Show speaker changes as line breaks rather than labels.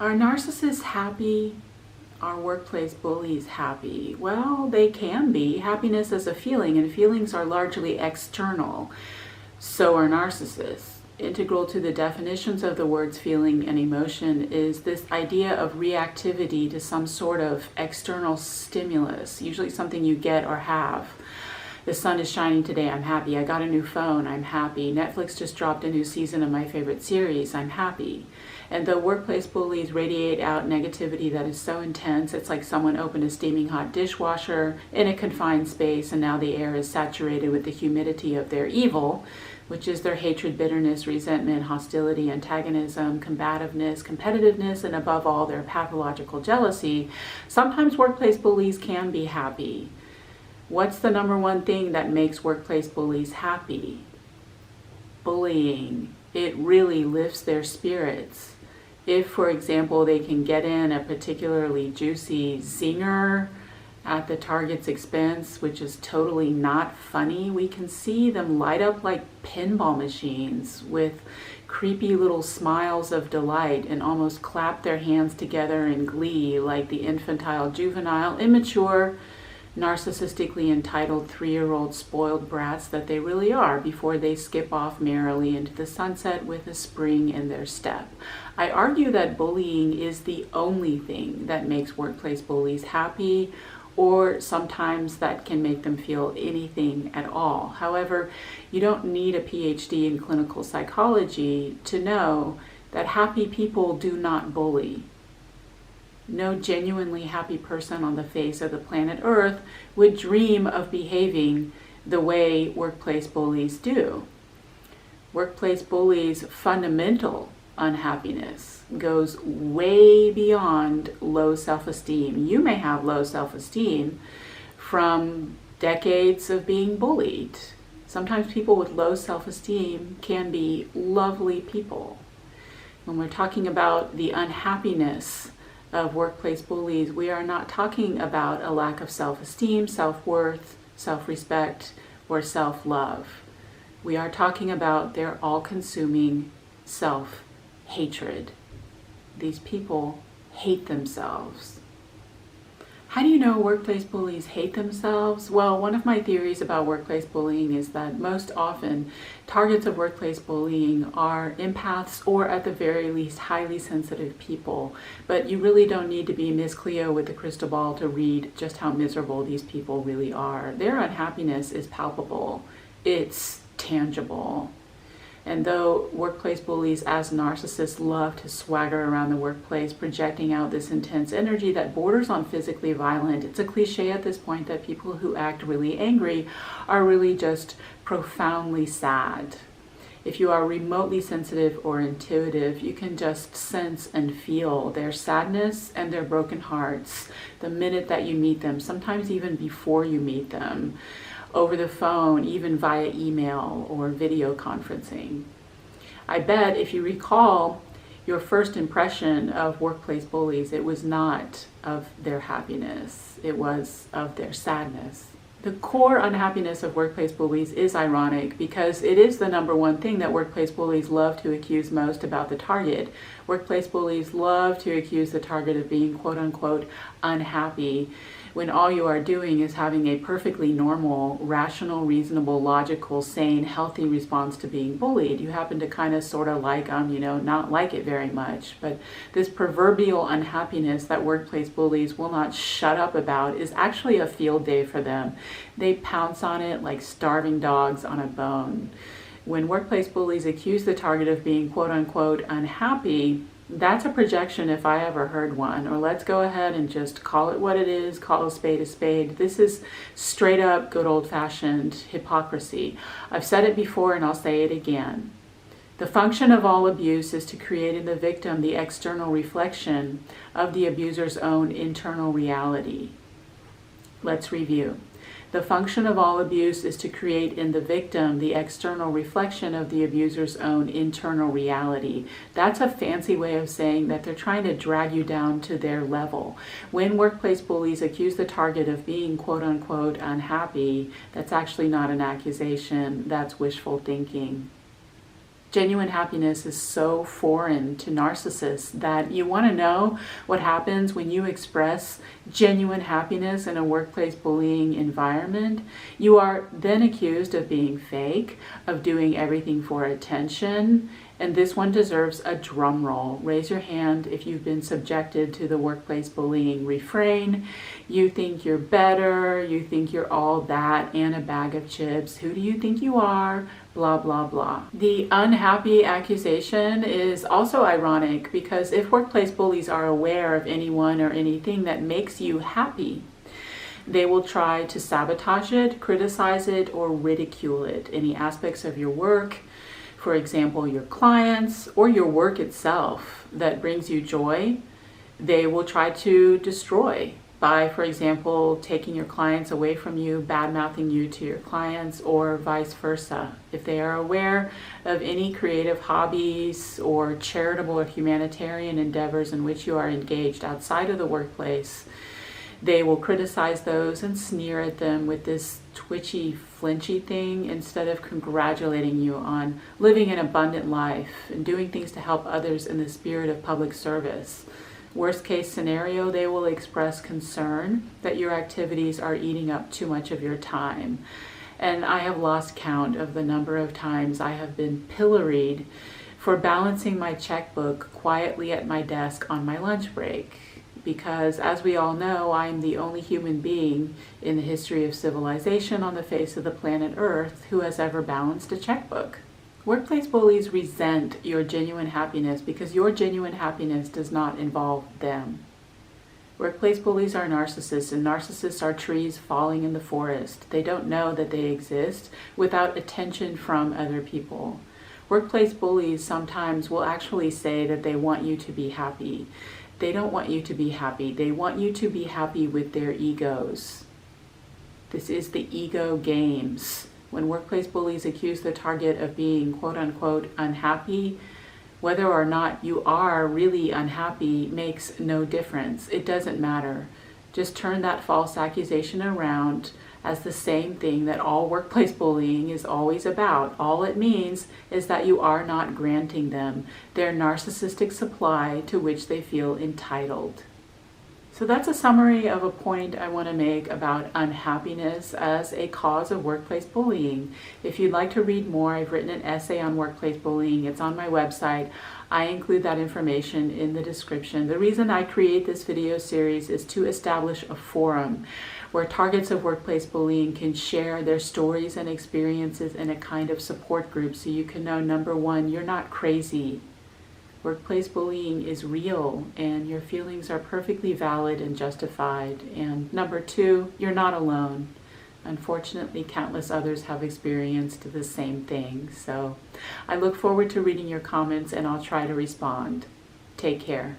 Are narcissists happy? Are workplace bullies happy? Well, they can be. Happiness is a feeling, and feelings are largely external. So are narcissists. Integral to the definitions of the words feeling and emotion is this idea of reactivity to some sort of external stimulus, usually something you get or have. The sun is shining today, I'm happy. I got a new phone, I'm happy. Netflix just dropped a new season of my favorite series, I'm happy. And though workplace bullies radiate out negativity that is so intense, it's like someone opened a steaming hot dishwasher in a confined space and now the air is saturated with the humidity of their evil, which is their hatred, bitterness, resentment, hostility, antagonism, combativeness, competitiveness, and above all, their pathological jealousy. Sometimes workplace bullies can be happy. What's the number one thing that makes workplace bullies happy? Bullying. It really lifts their spirits. If, for example, they can get in a particularly juicy zinger at the target's expense, which is totally not funny, we can see them light up like pinball machines with creepy little smiles of delight and almost clap their hands together in glee like the infantile, juvenile, immature, narcissistically entitled 3-year-old spoiled brats that they really are before they skip off merrily into the sunset with a spring in their step. I argue that bullying is the only thing that makes workplace bullies happy, or sometimes that can make them feel anything at all. However, you don't need a PhD in clinical psychology to know that happy people do not bully. No genuinely happy person on the face of the planet Earth would dream of behaving the way workplace bullies do. Workplace bullies' fundamental unhappiness goes way beyond low self-esteem. You may have low self-esteem from decades of being bullied. Sometimes people with low self-esteem can be lovely people. When we're talking about the unhappiness of workplace bullies, we are not talking about a lack of self-esteem, self-worth, self-respect, or self-love. We are talking about their all-consuming self-hatred. These people hate themselves. How do you know workplace bullies hate themselves? Well, one of my theories about workplace bullying is that most often targets of workplace bullying are empaths or at the very least highly sensitive people. But you really don't need to be Miss Cleo with the crystal ball to read just how miserable these people really are. Their unhappiness is palpable. It's tangible. And though workplace bullies as narcissists love to swagger around the workplace, projecting out this intense energy that borders on physically violent, it's a cliche at this point that people who act really angry are really just profoundly sad. If you are remotely sensitive or intuitive, you can just sense and feel their sadness and their broken hearts the minute that you meet them, sometimes even before you meet them, over the phone, even via email or video conferencing. I bet if you recall your first impression of workplace bullies, it was not of their happiness, it was of their sadness. The core unhappiness of workplace bullies is ironic because it is the number one thing that workplace bullies love to accuse most about the target. Workplace bullies love to accuse the target of being quote unquote unhappy, when all you are doing is having a perfectly normal, rational, reasonable, logical, sane, healthy response to being bullied. You happen to kind of sort of like them, not like it very much. But this proverbial unhappiness that workplace bullies will not shut up about is actually a field day for them. They pounce on it like starving dogs on a bone. When workplace bullies accuse the target of being quote unquote unhappy, that's a projection if I ever heard one. Or let's go ahead and just call it what it is, call a spade a spade. This is straight up good old-fashioned hypocrisy. I've said it before and I'll say it again. The function of all abuse is to create in the victim the external reflection of the abuser's own internal reality. Let's review. The function of all abuse is to create in the victim the external reflection of the abuser's own internal reality. That's a fancy way of saying that they're trying to drag you down to their level. When workplace bullies accuse the target of being quote unquote unhappy, that's actually not an accusation, that's wishful thinking. Genuine happiness is so foreign to narcissists that you want to know what happens when you express genuine happiness in a workplace bullying environment. You are then accused of being fake, of doing everything for attention, and this one deserves a drum roll. Raise your hand if you've been subjected to the workplace bullying refrain. You think you're better, you think you're all that and a bag of chips. Who do you think you are? Blah, blah, blah. The unhappy accusation is also ironic because if workplace bullies are aware of anyone or anything that makes you happy, they will try to sabotage it, criticize it, or ridicule it. Any aspects of your work, for example, your clients or your work itself that brings you joy, they will try to destroy by, for example, taking your clients away from you, bad-mouthing you to your clients, or vice versa. If they are aware of any creative hobbies or charitable or humanitarian endeavors in which you are engaged outside of the workplace, they will criticize those and sneer at them with this twitchy, flinchy thing instead of congratulating you on living an abundant life and doing things to help others in the spirit of public service. Worst case scenario, they will express concern that your activities are eating up too much of your time. And I have lost count of the number of times I have been pilloried for balancing my checkbook quietly at my desk on my lunch break. Because as we all know, I'm the only human being in the history of civilization on the face of the planet Earth who has ever balanced a checkbook. Workplace bullies resent your genuine happiness because your genuine happiness does not involve them. Workplace bullies are narcissists, and narcissists are trees falling in the forest. They don't know that they exist without attention from other people. Workplace bullies sometimes will actually say that they want you to be happy. They don't want you to be happy. They want you to be happy with their egos. This is the ego games. When workplace bullies accuse the target of being quote-unquote unhappy, whether or not you are really unhappy makes no difference. It doesn't matter. Just turn that false accusation around as the same thing that all workplace bullying is always about. All it means is that you are not granting them their narcissistic supply to which they feel entitled. So that's a summary of a point I want to make about unhappiness as a cause of workplace bullying. If you'd like to read more, I've written an essay on workplace bullying. It's on my website. I include that information in the description. The reason I create this video series is to establish a forum where targets of workplace bullying can share their stories and experiences in a kind of support group so you can know, number one, you're not crazy. Workplace bullying is real and your feelings are perfectly valid and justified. And number two, you're not alone. Unfortunately, countless others have experienced the same thing. So I look forward to reading your comments and I'll try to respond. Take care.